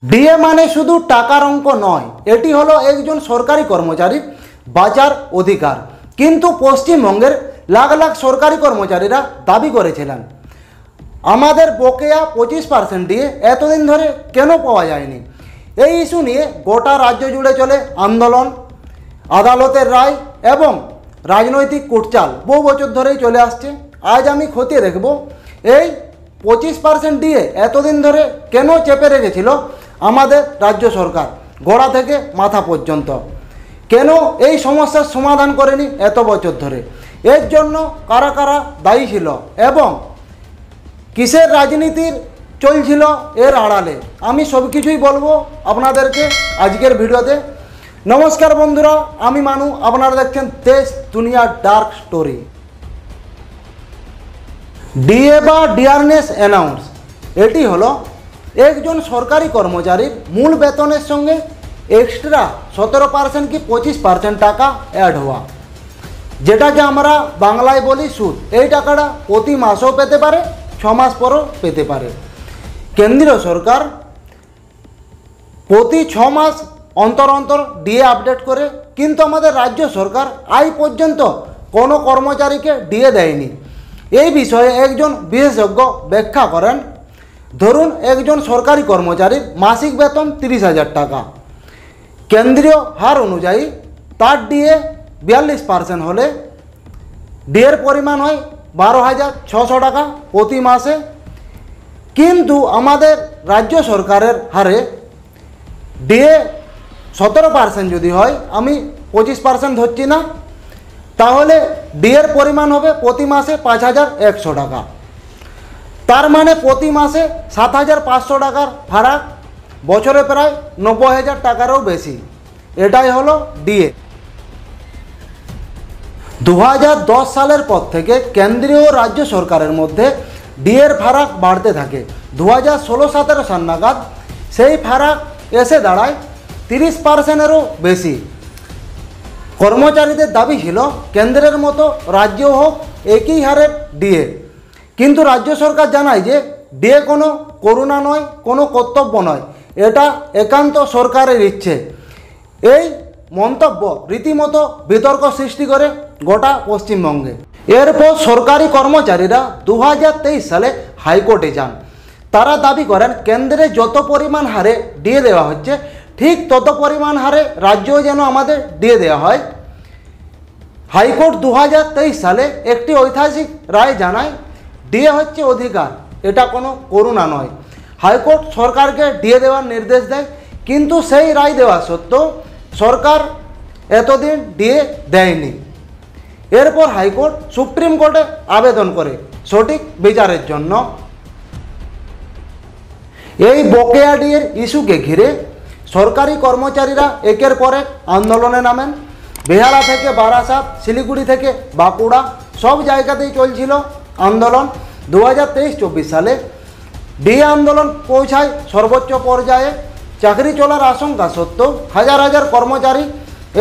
DA মানে শুধু টাকার অঙ্ক নয়, এটি হলো একজন সরকারি কর্মচারীর বাঁচার অধিকার। কিন্তু পশ্চিমবঙ্গের লাখ লাখ সরকারি কর্মচারীরা দাবি করেছিলেন আমাদের বকেয়া 25% ডিএ এতদিন ধরে কেন পাওয়া যায়নি। এই ইস্যু নিয়ে গোটা রাজ্য জুড়ে চলে আন্দোলন, আদালতের রায় এবং রাজনৈতিক কুটচাল বহু বছর ধরেই চলে আসছে। আজ আমি খতিয়ে দেখব এই 25% ডিএ এতদিন ধরে কেন চেপে রেখেছিল আমাদের রাজ্য সরকার গোড়া থেকে মাথা পর্যন্ত, কেন এই সমস্যার সমাধান করেনি এত বছর ধরে, এর জন্য কারা কারা দায়ী ছিল এবং কিসের রাজনীতির চলছিল এর আড়ালে, আমি সব কিছুই বলবো আপনাদেরকে আজকের ভিডিওতে। নমস্কার বন্ধুরা, আমি মানু, আপনারা দেখছেন দেশ দুনিয়া ডার্ক স্টোরি। ডিএ বা ডিয়ারনেস অ্যানাউন্স, এটি হলো একজন সরকারি কর্মচারীর মূল বেতনের সঙ্গে এক্সট্রা 17% কি 25% টাকা অ্যাড হওয়া, যেটাকে আমরা বাংলায় বলি সুদ। এই টাকাটা প্রতি মাসেও পেতে পারে, 6 মাস পরও পেতে পারে। কেন্দ্রীয় সরকার প্রতি 6 মাস অন্তর অন্তর ডিএ আপডেট করে, কিন্তু আমাদের রাজ্য সরকার আজ পর্যন্ত কোনো কর্মচারীকে ডিএ দেয়নি। এই বিষয়ে একজন বিশেষজ্ঞ ব্যাখ্যা করেন, ধরুন একজন সরকারি কর্মচারীর মাসিক বেতন 30,000 টাকা, কেন্দ্রীয় হার অনুযায়ী তার ডিএ 42% হলে ডিএর পরিমাণ হয় 12,600 টাকা প্রতি মাসে। কিন্তু আমাদের রাজ্য সরকারের হারে ডিএ 17% যদি হয়, আমি 25% ধরছি না, তাহলে ডিএর পরিমাণ হবে প্রতি মাসে 5,100 টাকা। তার মানে প্রতি মাসে 7,500 টাকার ফারাক, বছরে প্রায় 90,000 টাকারও বেশি। এটাই হলো ডিএ। 2010 সালের পর থেকে কেন্দ্রীয় ও রাজ্য সরকারের মধ্যে ডিএর ফারাক বাড়তে থাকে। 2016-17 সাল নাগাদ সেই ফারাক এসে দাঁড়ায় 30%-এরও বেশি। কর্মচারীদের দাবি ছিল কেন্দ্রের মতো রাজ্যও হোক একই হারের ডিএ, কিন্তু রাজ্য সরকার জানায় যে ডিএ কোনো করুণা নয়, কোনো কর্তব্য নয়, এটা একান্ত সরকারের ইচ্ছে। এই মন্তব্য রীতিমতো বিতর্ক সৃষ্টি করে গোটা পশ্চিমবঙ্গে। এরপর সরকারি কর্মচারীরা 2023 সালে হাইকোর্টে যান। তারা দাবি করেন কেন্দ্রে যত পরিমাণ হারে ডিএ দেওয়া হচ্ছে, ঠিক তত পরিমাণ হারে রাজ্যও যেন আমাদের ডিএ দেওয়া হয়। হাইকোর্ট 2023 সালে একটি ঐতিহাসিক রায় জানায় ডিএ হচ্ছে অধিকার, এটা কোনো করুণা নয়। হাইকোর্ট সরকারকে ডিএ দেওয়ার নির্দেশ দেয়, কিন্তু সেই রায় দেওয়া সত্ত্বেও সরকার এতদিন ডিএ দেয়নি। এরপর হাইকোর্ট সুপ্রিম কোর্টে আবেদন করে সঠিক বিচারের জন্য। এই বকেয়া ডিএর ইস্যুকে ঘিরে সরকারি কর্মচারীরা একের পর এক আন্দোলনে নামেন। বেহালা থেকে বারাসাত, শিলিগুড়ি থেকে বাঁকুড়া, সব জায়গাতেই চলছিল আন্দোলন। 2023-24 সালে ডিএ আন্দোলন পৌঁছায় সর্বোচ্চ পর্যায়ে। চাকরি চলার আশঙ্কা সত্ত্বেও হাজার হাজার কর্মচারী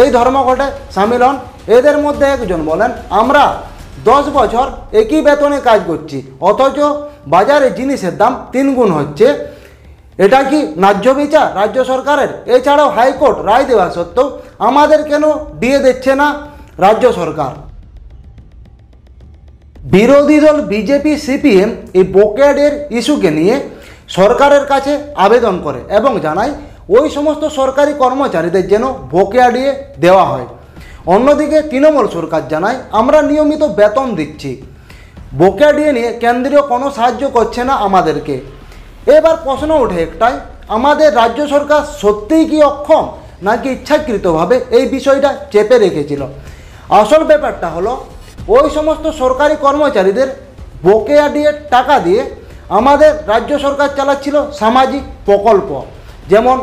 এই ধর্মঘটে সামিল হন। এদের মধ্যে একজন বলেন, আমরা 10 বছর একই বেতনে কাজ করছি, অথচ বাজারে জিনিসের দাম 3 গুণ হচ্ছে। এটা কি ন্যায্য বিচার রাজ্য সরকারের? এছাড়াও হাইকোর্ট রায় দেওয়া সত্ত্বেও আমাদের কেন ডিএ দিচ্ছে না রাজ্য সরকার? বিরোধী দল বিজেপি, সিপিএম এই বকেয়া ডিএর ইস্যুকে নিয়ে সরকারের কাছে আবেদন করে এবং জানায় ওই সমস্ত সরকারি কর্মচারীদের যেন বকেয়া ডিএ দেওয়া হয়। অন্যদিকে তৃণমূল সরকার জানায় আমরা নিয়মিত বেতন দিচ্ছি, বকেয়া ডিএ নিয়ে কেন্দ্রীয় কোনো সাহায্য করছে না আমাদেরকে। এবার প্রশ্ন ওঠে একটাই, আমাদের রাজ্য সরকার সত্যিই কি অক্ষম, নাকি ইচ্ছাকৃতভাবে এই বিষয়টা চেপে রেখেছিল? আসল ব্যাপারটা হলো ওই সমস্ত সরকারি কর্মচারীদের বকেয়া ডিএর টাকা দিয়ে আমাদের রাজ্য সরকার চালাচ্ছিল সামাজিক প্রকল্প, যেমন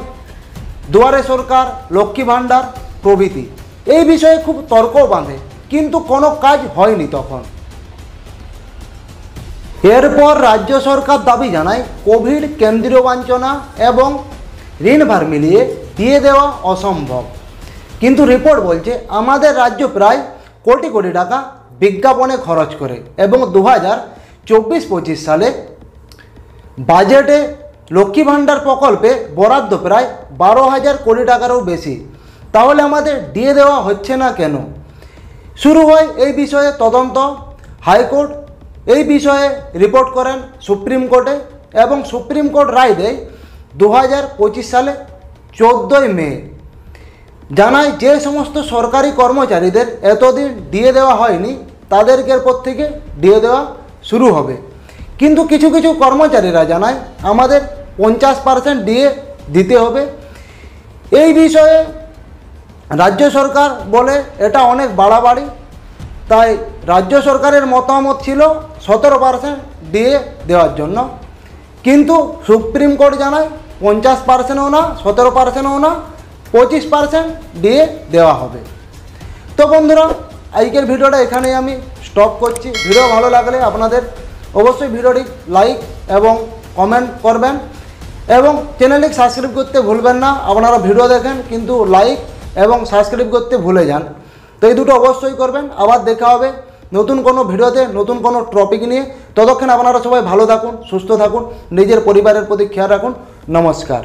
দুয়ারে সরকার, লক্ষ্মী ভাণ্ডার প্রভৃতি। এই বিষয়ে খুব তর্কও বাঁধে, কিন্তু কোনো কাজ হয়নি তখন। এরপর রাজ্য সরকার দাবি জানায় কোভিড, কেন্দ্রীয় বঞ্চনা এবং ঋণভার মিলিয়ে দিয়ে দেওয়া অসম্ভব। কিন্তু রিপোর্ট বলছে আমাদের রাজ্য প্রায় কোটি কোটি টাকা বিজ্ঞাপনে খরচ করে এবং 2024-25 সালে বাজেটে লক্ষ্মী ভাণ্ডার প্রকল্পে বরাদ্দ প্রায় 12,000 কোটি টাকারও বেশি, তাহলে আমাদের দিয়ে দেওয়া হচ্ছে না কেন? শুরু হয় এই বিষয়ে তদন্ত। হাইকোর্ট এই বিষয়ে রিপোর্ট করেন সুপ্রিম কোর্টে এবং সুপ্রিম কোর্ট রায় দেয় 2025 সালে 14ই মে। জানায় যে সমস্ত সরকারি কর্মচারীদের এতদিন দিয়ে দেওয়া হয়নি তাদেরকে এরপর থেকে দিয়ে দেওয়া শুরু হবে। কিন্তু কিছু কিছু কর্মচারীরা জানায় আমাদের 50% দিয়ে দিতে হবে। এই বিষয়ে রাজ্য সরকার বলে এটা অনেক বাড়াবাড়ি, তাই রাজ্য সরকারের মতামত ছিল 17% দিয়ে দেওয়ার জন্য। কিন্তু সুপ্রিম কোর্ট জানায় 50%ও না, 17%ও না, 25% দিয়ে দেওয়া হবে। তো বন্ধুরা, আজকের ভিডিওটা এখানেই আমি স্টপ করছি। ভিডিও ভালো লাগলে আপনাদের অবশ্যই ভিডিওটি লাইক এবং কমেন্ট করবেন এবং চ্যানেলটি সাবস্ক্রাইব করতে ভুলবেন না। আপনারা ভিডিও দেখেন কিন্তু লাইক এবং সাবস্ক্রাইব করতে ভুলে যান, তো এই দুটো অবশ্যই করবেন। আবার দেখা হবে নতুন কোনো ভিডিওতে নতুন কোনো টপিক নিয়ে। ততক্ষণ আপনারা সবাই ভালো থাকুন, সুস্থ থাকুন, নিজের পরিবারের প্রতি খেয়াল রাখুন। নমস্কার।